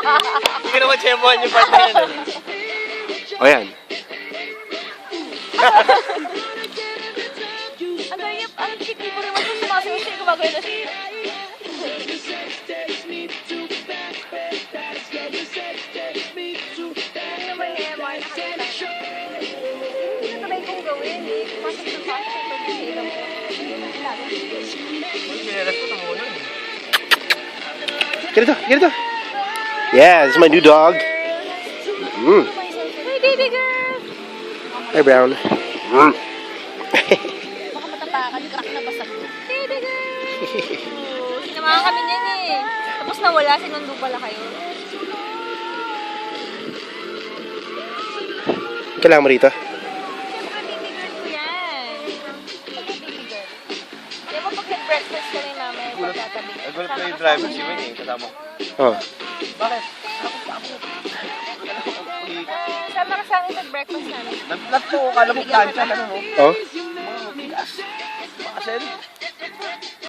Hindi ka naman tsempohan yung part na yan eh. O yan. Ang chiki mo rin mo sumasayaw siya, gumagawin na siya. Ano naman eh, mga nakakita. Hindi na try kong gawin eh. Pasok na pasok ito, bisita mo. Pinalas ko ng ulo eh. Get it. Yeah, this is my new dog. Hey, baby girl! Hi, Brown. Baka matapakan, crack na basag. Baby girl! Sinamahan kami niyan eh. Tapos nawala, sinundo pala kayo. Kailangan mo rito? Siyempre, baby girl ko yan. Baby girl. Di ba pag nag-breakfast ka rin mamaya, pagkatabi. Nagulat ko yung driver si Wayne eh, kasama ko. Oh. Bakit? Sama ka sa amin mag-breakfast namin. Nag-flat ko, kala mo plancha, ano no? Oh? Mga bigas. Makasel.